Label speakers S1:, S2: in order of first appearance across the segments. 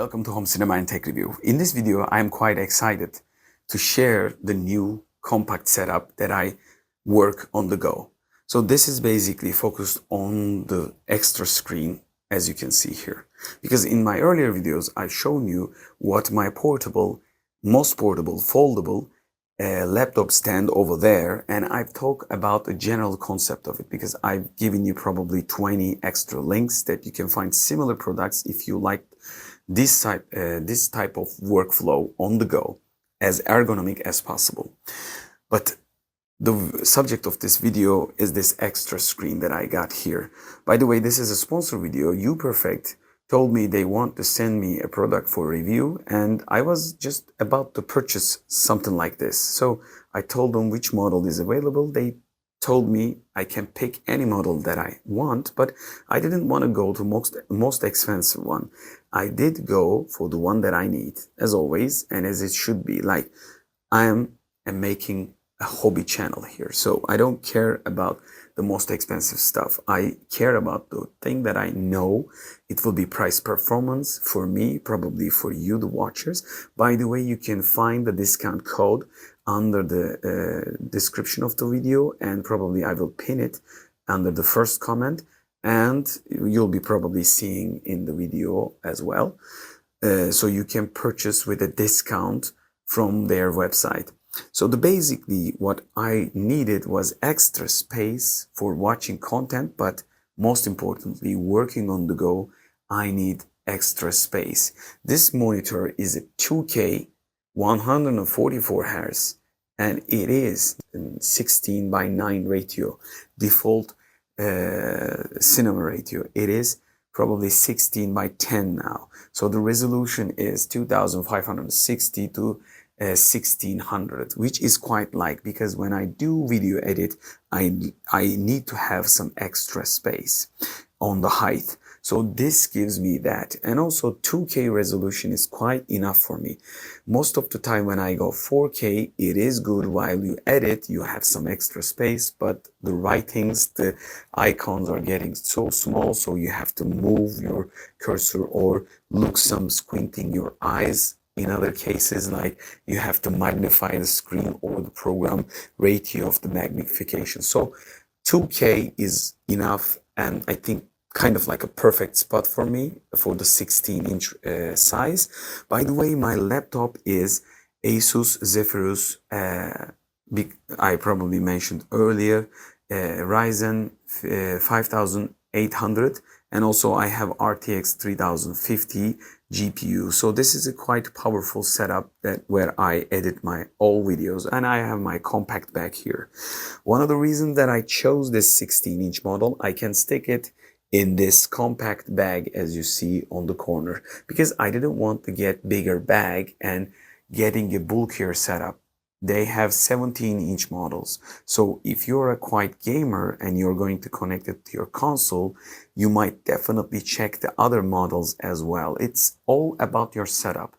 S1: Welcome to Home Cinema and Tech Review. In this video, I am quite excited to share the new compact setup that I work on the go. So this is basically focused on the extra screen, as you can see here. Because in my earlier videos, I've shown you what my most portable, foldable laptop stand over there, and I've talked about the general concept of it because I've given you probably 20 extra links that you can find similar products if you like this type of workflow on the go, as ergonomic as possible. But the subject of this video is this extra screen that I got here. By the way, this is a sponsor video. UPerfect told me they want to send me a product for review, and I was just about to purchase something like this. So I told them which model is available. They told me I can pick any model that I want, but I didn't want to go to most expensive one. I did go for the one that I need, as always, and as it should be. Like, I am making a hobby channel here, so I don't care about the most expensive stuff. I care about the thing that I know it will be price performance for me, probably for you, the watchers. By the way, you can find the discount code under the description of the video, and probably I will pin it under the first comment, and you'll be probably seeing in the video as well. So you can purchase with a discount from their website. So basically what I needed was extra space for watching content, but most importantly, working on the go, I need extra space. This monitor is a 2K 144 Hz, and it is 16:9 ratio, default cinema ratio. It is probably 16:10 now. So the resolution is 2560 to 1600, which is quite light because when I do video edit, I need to have some extra space on the height. So this gives me that. And also 2K resolution is quite enough for me. Most of the time when I go 4K, it is good. While you edit, you have some extra space, but the writings, the icons are getting so small, so you have to move your cursor or look some squinting your eyes. In other cases, like you have to magnify the screen or the program ratio of the magnification. So 2K is enough, and I think kind of like a perfect spot for me for the 16-inch size. By the way, my laptop is Asus Zephyrus, I probably mentioned earlier, Ryzen 5800, and also I have RTX 3050 GPU. So this is a quite powerful setup where I edit my all videos, and I have my compact bag here. One of the reasons that I chose this 16-inch model, I can stick it in this compact bag as you see on the corner, because I didn't want to get bigger bag and getting a bulkier setup. They have 17-inch models. So if you're a quite gamer and you're going to connect it to your console, you might definitely check the other models as well. It's all about your setup.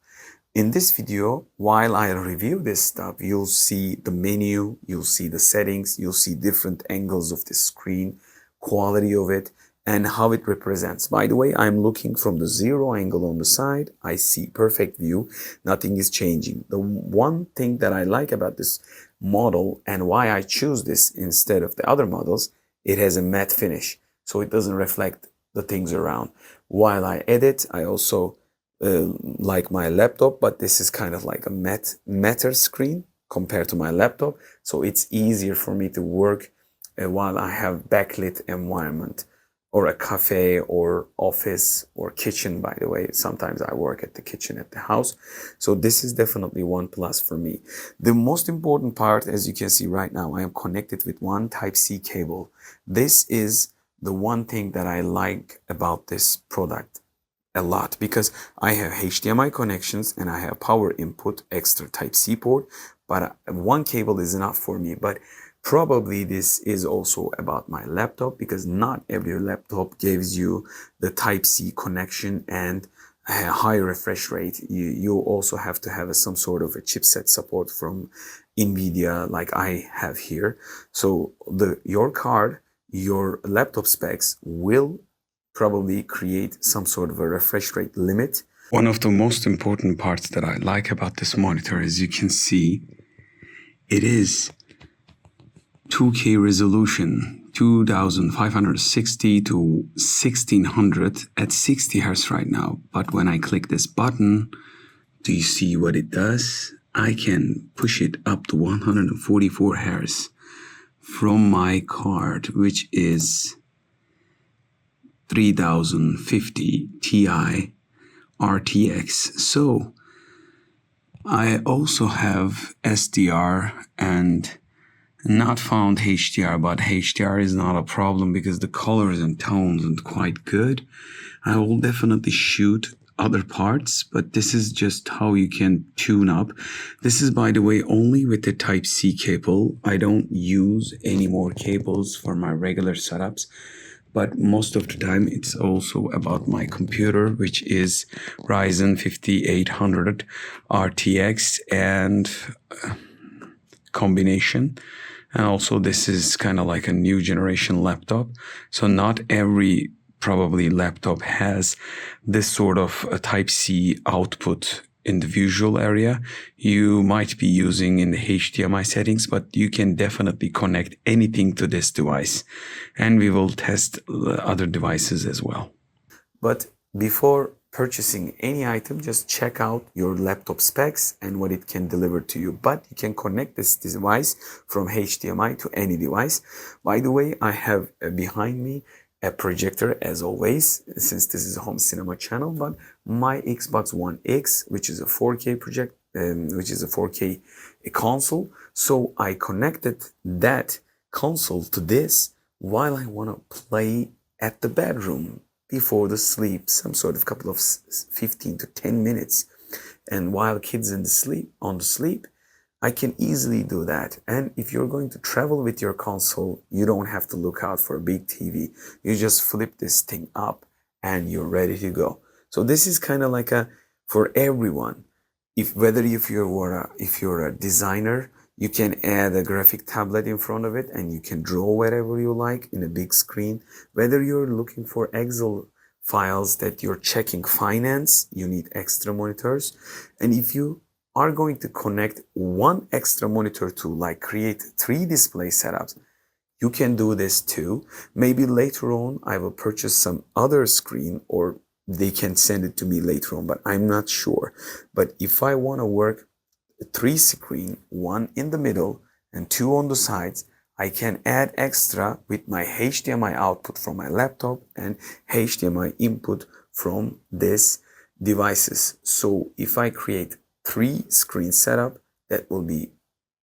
S1: In this video, while I review this stuff, you'll see the menu, you'll see the settings, you'll see different angles of the screen, quality of it, and how it represents. By the way, I'm looking from the 0 angle on the side. I see perfect view. Nothing is changing. The one thing that I like about this model and why I choose this instead of the other models, it has a matte finish, so it doesn't reflect the things around. While I edit, I also like my laptop, but this is kind of like a matter screen compared to my laptop, so it's easier for me to work while I have backlit environment, or a cafe or office or kitchen. By the way, sometimes I work at the kitchen at the house. So this is definitely one plus for me. The most important part, as you can see right now, I am connected with one Type-C cable. This is the one thing that I like about this product a lot, because I have HDMI connections and I have power input, extra Type-C port, but one cable is enough for me. But probably this is also about my laptop, because not every laptop gives you the Type-C connection and a high refresh rate. You also have to have some sort of a chipset support from NVIDIA like I have here. So your laptop specs will probably create some sort of a refresh rate limit One of the most important parts that I like about this monitor, as you can see, it is 2K resolution, 2560 to 1600 at 60 Hz right now. But when I click this button, do you see what it does? I can push it up to 144 Hz from my card, which is 3050 Ti RTX. So I also have SDR and not found HDR, but HDR is not a problem because the colors and tones are quite good. I will definitely shoot other parts, but this is just how you can tune up. This is, by the way, only with the Type-C cable. I don't use any more cables for my regular setups, but most of the time it's also about my computer, which is Ryzen 5800 RTX and combination. And also this is kind of like a new generation laptop. So not every probably laptop has this sort of a Type-C output in the visual area. You might be using in the HDMI settings, but you can definitely connect anything to this device. And we will test other devices as well. But before purchasing any item, just check out your laptop specs and what it can deliver to you. But you can connect this device from HDMI to any device. By the way, I have behind me a projector, as always, since this is a home cinema channel, but my Xbox One X, which is a 4K which is a 4K console. So I connected that console to this while I want to play at the bedroom before the sleep, some sort of couple of 15 to 10 minutes. And while kids on the sleep, I can easily do that. And if you're going to travel with your console, you don't have to look out for a big TV. You just flip this thing up and you're ready to go. So this is kind of like for everyone. If you're a designer, you can add a graphic tablet in front of it and you can draw whatever you like in a big screen. Whether you're looking for Excel files that you're checking finance, you need extra monitors. And if you are going to connect one extra monitor to like create 3 display setups, you can do this too. Maybe later on I will purchase some other screen, or they can send it to me later on, but I'm not sure. But if I want to work 3 screen, 1 in the middle and 2 on the sides, I can add extra with my HDMI output from my laptop and HDMI input from this devices. So if I create 3 screen setup, that will be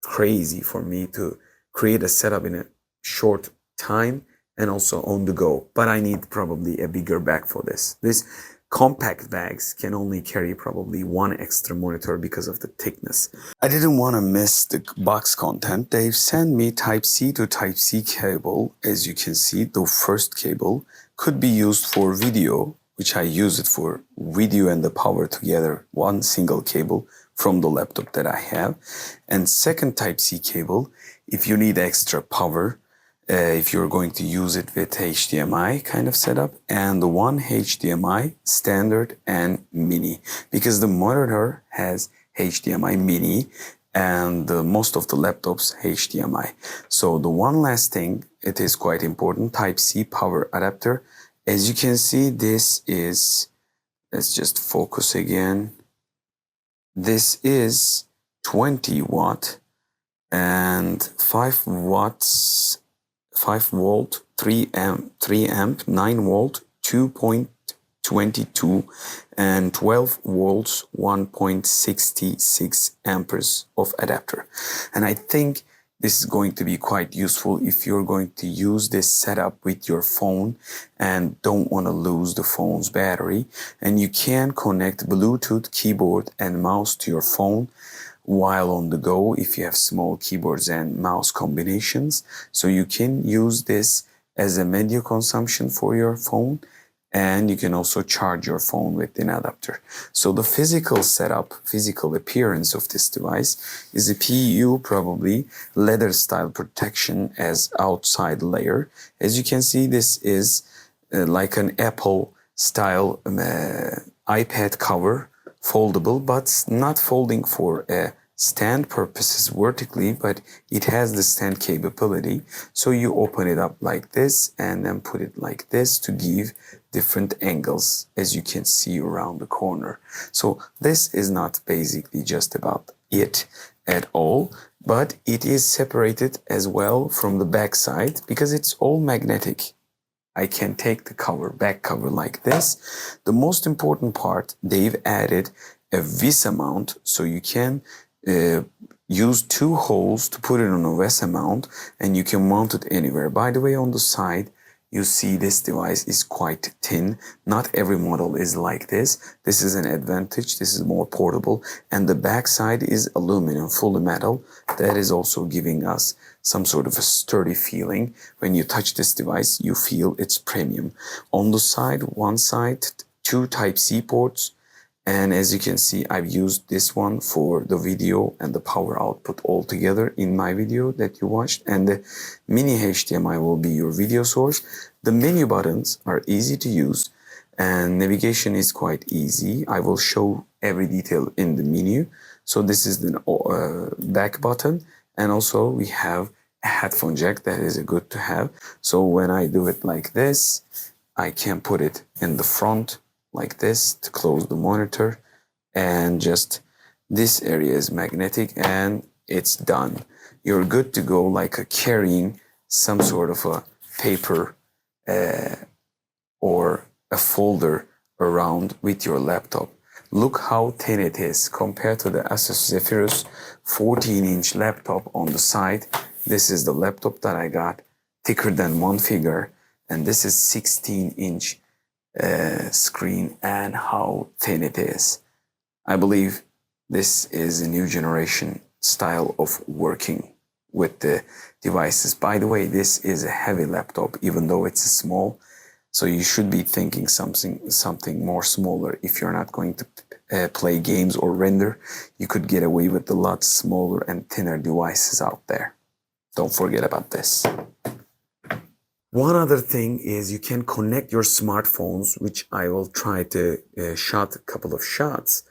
S1: crazy for me to create a setup in a short time and also on the go. But I need probably a bigger bag for this. This compact bags can only carry probably 1 extra monitor because of the thickness. I didn't want to miss the box content. They've sent me Type-C to Type-C cable. As you can see, the first cable could be used for video, which I use it for video and the power together, one single cable from the laptop that I have. And second Type-C cable, if you need extra power, if you're going to use it with HDMI kind of setup, and the one HDMI standard and mini, because the monitor has HDMI mini and most of the laptops HDMI. So the one last thing, it is quite important, Type-C power adapter. As you can see, this is, let's just focus again. This is 20 watt and 5 watts, 5 volt, 3 amp, 9 volt, 2.22 and 12 volts, 1.66 amperes of adapter. And I think this is going to be quite useful if you're going to use this setup with your phone and don't want to lose the phone's battery. And you can connect Bluetooth keyboard and mouse to your phone while on the go if you have small keyboards and mouse combinations. So you can use this as a media consumption for your phone, and you can also charge your phone with an adapter. So the physical setup, physical appearance of this device is a PU, probably leather style protection as outside layer. As you can see, this is like an Apple style iPad cover, foldable, but not folding for stand purposes vertically, but it has the stand capability. So you open it up like this and then put it like this to give different angles, as you can see around the corner. So this is not basically just about it at all, but it is separated as well from the back side because it's all magnetic. I can take the cover, back cover like this. The most important part, they've added a VESA mount, so you can use two holes to put it on a VESA mount, and you can mount it anywhere. By the way, on the side, you see this device is quite thin. Not every model is like this. This is an advantage. This is more portable. And the back side is aluminum, fully metal. That is also giving us some sort of a sturdy feeling. When you touch this device, you feel it's premium. On the side, one side, two Type-C ports. And as you can see, I've used this one for the video and the power output all together in my video that you watched. And the mini HDMI will be your video source. The menu buttons are easy to use and navigation is quite easy. I will show every detail in the menu. So this is the back button. And also we have a headphone jack that is good to have. So when I do it like this, I can put it in the front like this to close the monitor, and just this area is magnetic and it's done. You're good to go, like carrying some sort of a paper or a folder around with your laptop. Look how thin it is compared to the Asus Zephyrus 14-inch laptop on the side. This is the laptop that I got, thicker than one finger, and this is 16-inch screen, and how thin it is. I believe this is a new generation style of working with the devices. By the way, this is a heavy laptop, even though it's small. So you should be thinking something more smaller. If you're not going to play games or render, you could get away with a lot smaller and thinner devices out there. Don't forget about this. One other thing is you can connect your smartphones, which I will try to shot a couple of shots.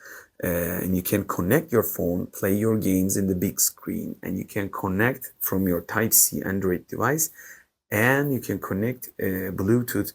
S1: And you can connect your phone, play your games in the big screen, and you can connect from your Type-C Android device, and you can connect a Bluetooth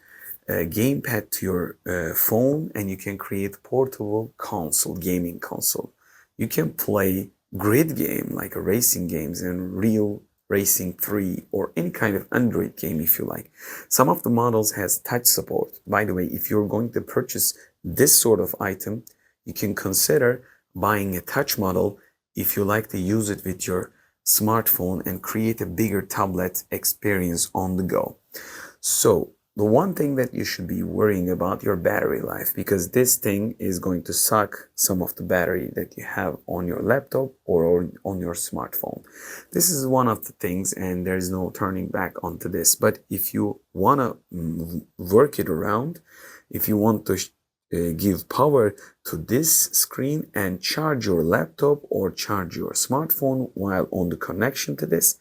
S1: gamepad to your phone, and you can create portable console, gaming console. You can play grid game like racing games and real Racing 3 or any kind of Android game if you like. Some of the models has touch support. By the way, if you're going to purchase this sort of item, you can consider buying a touch model if you like to use it with your smartphone and create a bigger tablet experience on the go. So the one thing that you should be worrying about your battery life, because this thing is going to suck some of the battery that you have on your laptop or on your smartphone. This is one of the things, and there is no turning back onto this. But if you want to work it around, if you want to give power to this screen and charge your laptop or charge your smartphone while on the connection to this,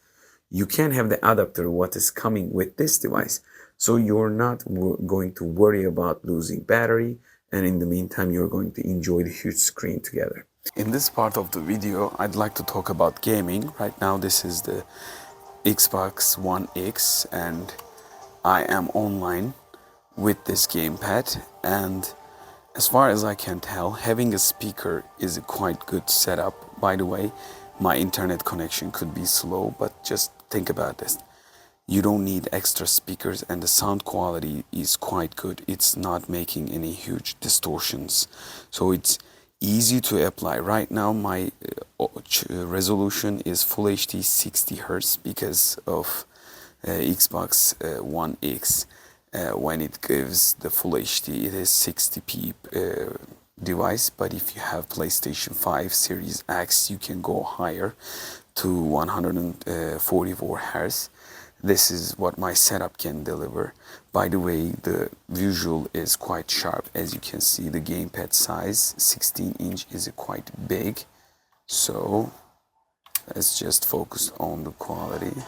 S1: you can have the adapter what is coming with this device. So you're not going to worry about losing battery, and in the meantime you're going to enjoy the huge screen together. In this part of the video, I'd like to talk about gaming. Right now this is the Xbox One X and I am online with this gamepad, and as far as I can tell, having a speaker is a quite good setup. By the way, my internet connection could be slow, but just think about this. You don't need extra speakers and the sound quality is quite good. It's not making any huge distortions. So it's easy to apply. Right now my resolution is Full HD 60 Hz because of Xbox One X. When it gives the Full HD, it is 60p device, but if you have PlayStation 5 Series X, you can go higher to 144 Hz. This is what my setup can deliver. By the way, the visual is quite sharp. As you can see, the gamepad size, 16-inch, is quite big. So let's just focus on the quality.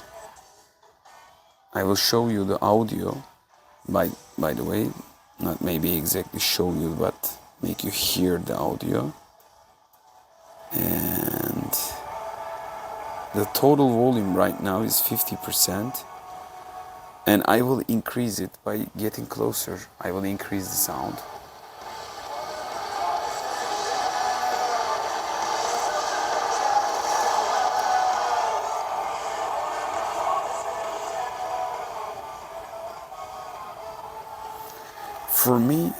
S1: I will show you the audio. By the way, not maybe exactly show you, but make you hear the audio. And the total volume right now is 50%. And I will increase it by getting closer. I will increase the sound. For me,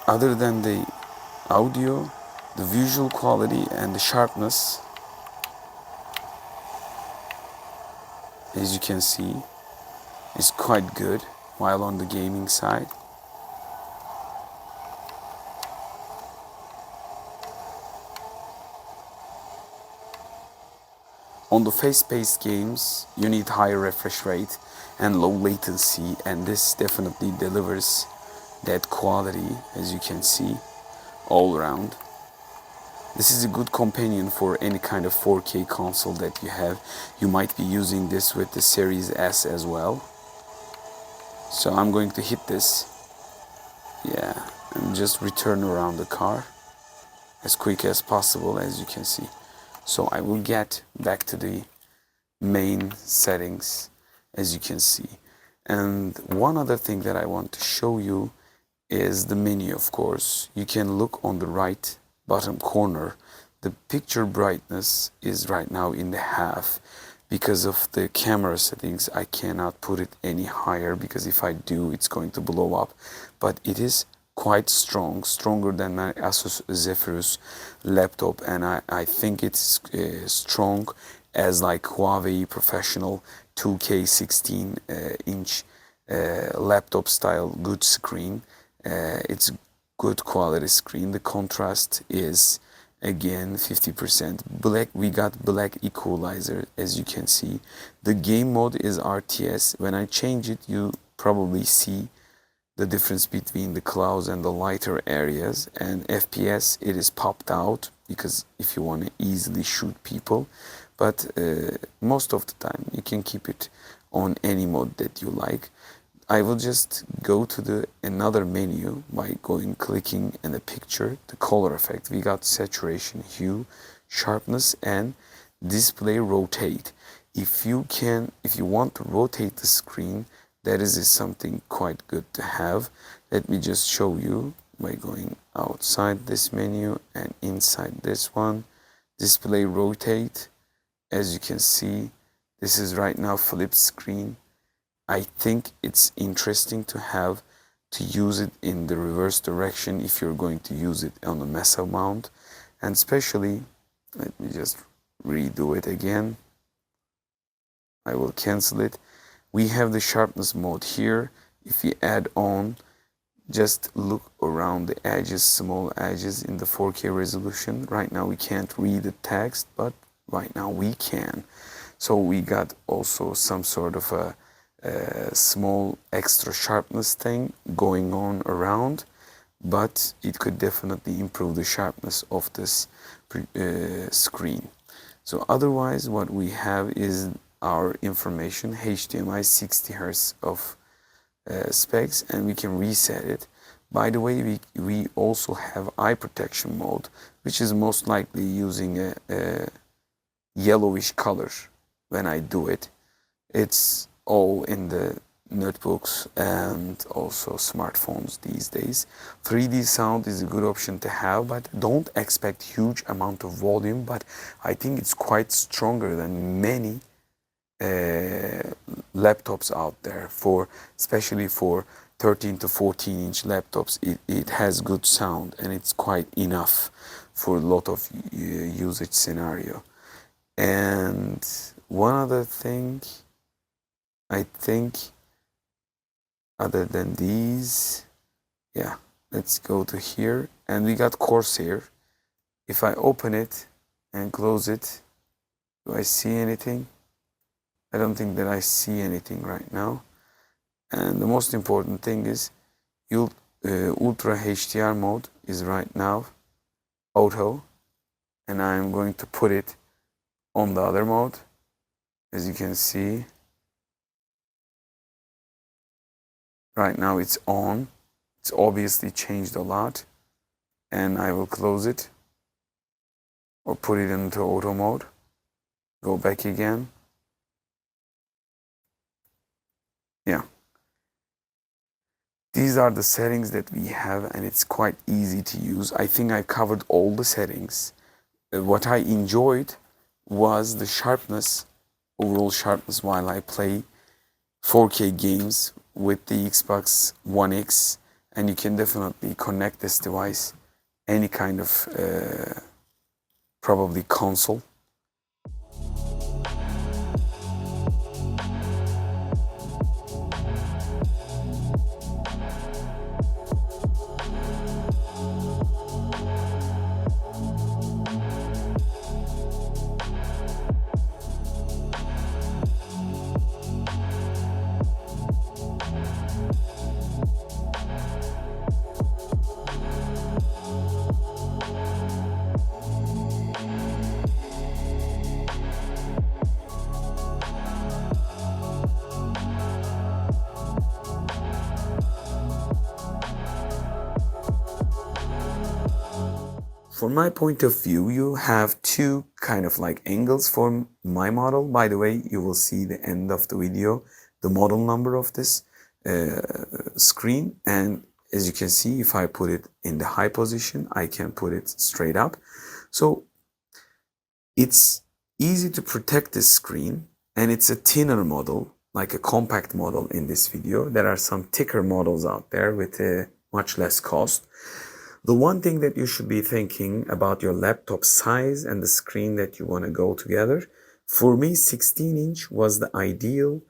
S1: other than the audio, the visual quality and the sharpness, as you can see, is quite good while on the gaming side. On the face-based games, you need higher refresh rate and low latency, and this definitely delivers that quality, as you can see, all around. This is a good companion for any kind of 4K console that you have. You might be using this with the Series S as well. So I'm going to hit this. Yeah, and just return around the car as quick as possible, as you can see. So I will get back to the main settings, as you can see. And one other thing that I want to show you is the menu, of course. You can look on the right bottom corner. The picture brightness is right now in the half. Because of the camera settings, I cannot put it any higher, because if I do, it's going to blow up. But it is quite strong, stronger than my Asus Zephyrus laptop, and I think it's strong as like Huawei professional 2K 16 inch laptop style good screen. It's good quality screen. The contrast is again 50% black. We got black equalizer, as you can see. The game mode is RTS. When I change it, you probably see the difference between the clouds and the lighter areas. And FPS, it is popped out, because if you want to easily shoot people, but most of the time you can keep it on any mode that you like. I will just go to the another menu by clicking in the picture, the color effect. We got saturation, hue, sharpness, and display rotate. If you want to rotate the screen, that is something quite good to have. Let me just show you by going outside this menu and inside this one. Display rotate, as you can see, this is right now flipped screen. I think it's interesting to use it in the reverse direction if you're going to use it on a mesa mount. And especially, let me just redo it again. I will cancel it. We have the sharpness mode here. If you add on, just look around the edges, small edges in the 4K resolution. Right now we can't read the text, but right now we can. So we got also some sort of a small extra sharpness thing going on around, but it could definitely improve the sharpness of this screen. So otherwise, what we have is our information, HDMI 60 Hz of specs, and we can reset it. By the way, we also have eye protection mode, which is most likely using a yellowish color when I do it. It's all in the notebooks and also smartphones these days. 3D sound is a good option to have, but don't expect huge amount of volume, but I think it's quite stronger than many laptops out there, especially for 13 to 14 inch laptops. It has good sound, and it's quite enough for a lot of usage scenario. And one other thing, I think, other than these, yeah, let's go to here, and we got Corsair. If I open it and close it, do I see anything? I don't think that I see anything right now. And the most important thing is Ultra HDR mode is right now auto, and I'm going to put it on the other mode. As you can see, right now it's on. It's obviously changed a lot. and I will close it or put it into auto mode. Go back again. Yeah. These are the settings that we have, and it's quite easy to use. I think I covered all the settings. What I enjoyed was the sharpness, overall sharpness, while I play 4K games with the Xbox One X, and you can definitely connect this device any kind of probably console. From my point of view, you have two kind of like angles for my model. By the way, you will see the end of the video, the model number of this screen. And as you can see, if I put it in the high position, I can put it straight up. So it's easy to protect this screen, and it's a thinner model, like a compact model in this video. There are some thicker models out there with a much less cost. The one thing that you should be thinking about your laptop size and the screen that you want to go together. For me, 16-inch was the ideal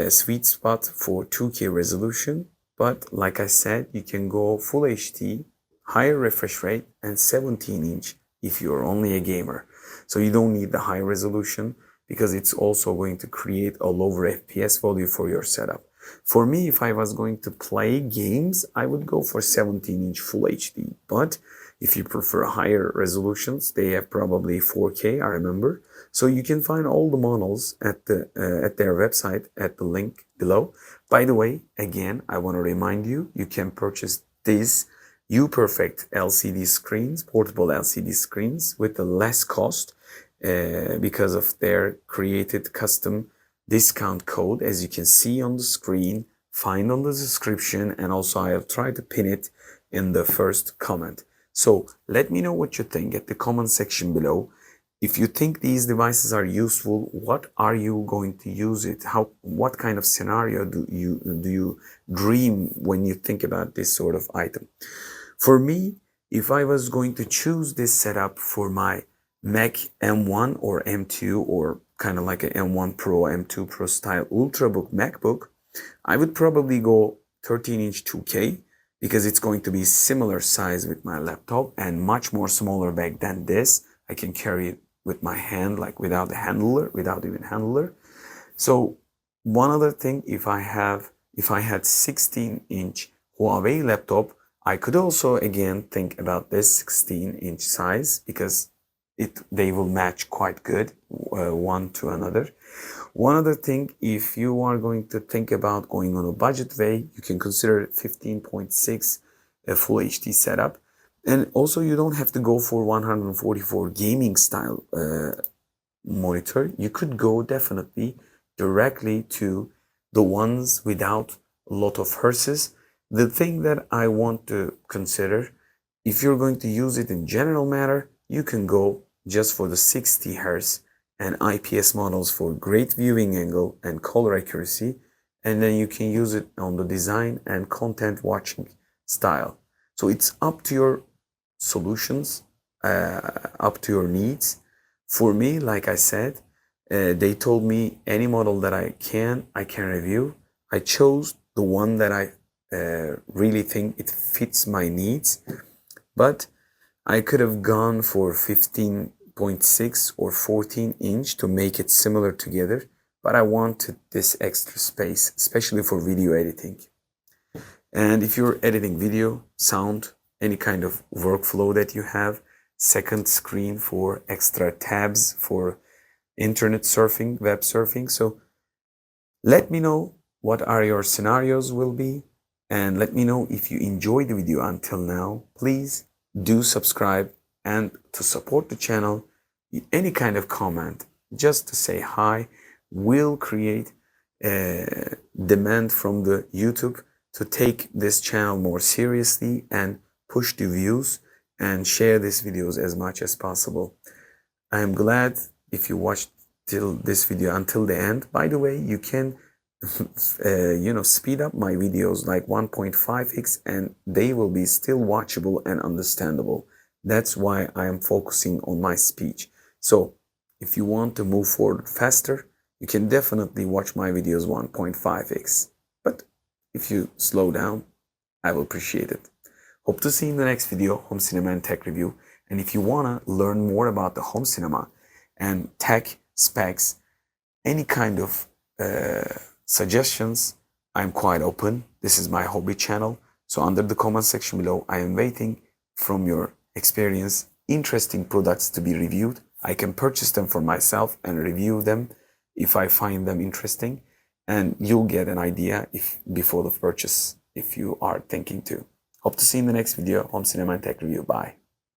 S1: sweet spot for 2K resolution. But like I said, you can go Full HD, higher refresh rate, and 17-inch if you're only a gamer. So you don't need the high resolution because it's also going to create a lower FPS value for your setup. For me, if I was going to play games, I would go for 17-inch Full HD. But if you prefer higher resolutions, they have probably 4K, I remember. So you can find all the models at their website at the link below. By the way, again, I want to remind you, you can purchase these UPerfect LCD screens, portable LCD screens, with the less cost because of their created custom discount code, as you can see on the screen, find on the description, and also I'll try to pin it in the first comment. So let me know what you think at the comment section below. If you think these devices are useful, what are you going to use it? What kind of scenario do you dream when you think about this sort of item? For me, if I was going to choose this setup for my Mac M1 or M2, or kind of like a M1 Pro, M2 Pro style Ultrabook MacBook, I would probably go 13-inch 2K because it's going to be similar size with my laptop and much more smaller bag than this. I can carry it with my hand, like without even handler. So one other thing, if I had 16-inch Huawei laptop, I could also again think about this 16-inch size because they will match quite good one to another. One other thing, if you are going to think about going on a budget way, you can consider 15.6 a Full HD setup. And also you don't have to go for 144 gaming style monitor. You could go definitely directly to the ones without a lot of hertz. The thing that I want to consider, if you're going to use it in general matter, you can go just for the 60 Hz and IPS models for great viewing angle and color accuracy, and then you can use it on the design and content watching style. So it's up to your solutions, up to your needs. For me, like I said, they told me any model that I can review. I chose the one that I really think it fits my needs, but I could have gone for 15.6 or 14-inch to make it similar together, but I wanted this extra space, especially for video editing. And if you're editing video, sound, any kind of workflow that you have, second screen for extra tabs for internet surfing, web surfing. So let me know what are your scenarios will be, and let me know if you enjoyed the video until now. Please do subscribe, and to support the channel, any kind of comment, just to say hi, will create a demand from the YouTube to take this channel more seriously and push the views and share these videos as much as possible. I am glad if you watched till this video until the end. By the way, you can speed up my videos like 1.5x and they will be still watchable and understandable. That's why I am focusing on my speech. So if you want to move forward faster, you can definitely watch my videos 1.5x. But if you slow down, I will appreciate it. Hope to see you in the next video, home cinema and tech review. And if you wanna learn more about the home cinema and tech specs, any kind of suggestions, I'm quite open. This is my hobby channel. So under the comment section below, I am waiting from your experience, interesting products to be reviewed. I can purchase them for myself and review them if I find them interesting. And you'll get an idea before the purchase if you are thinking to. Hope to see you in the next video, home cinema and tech review. Bye.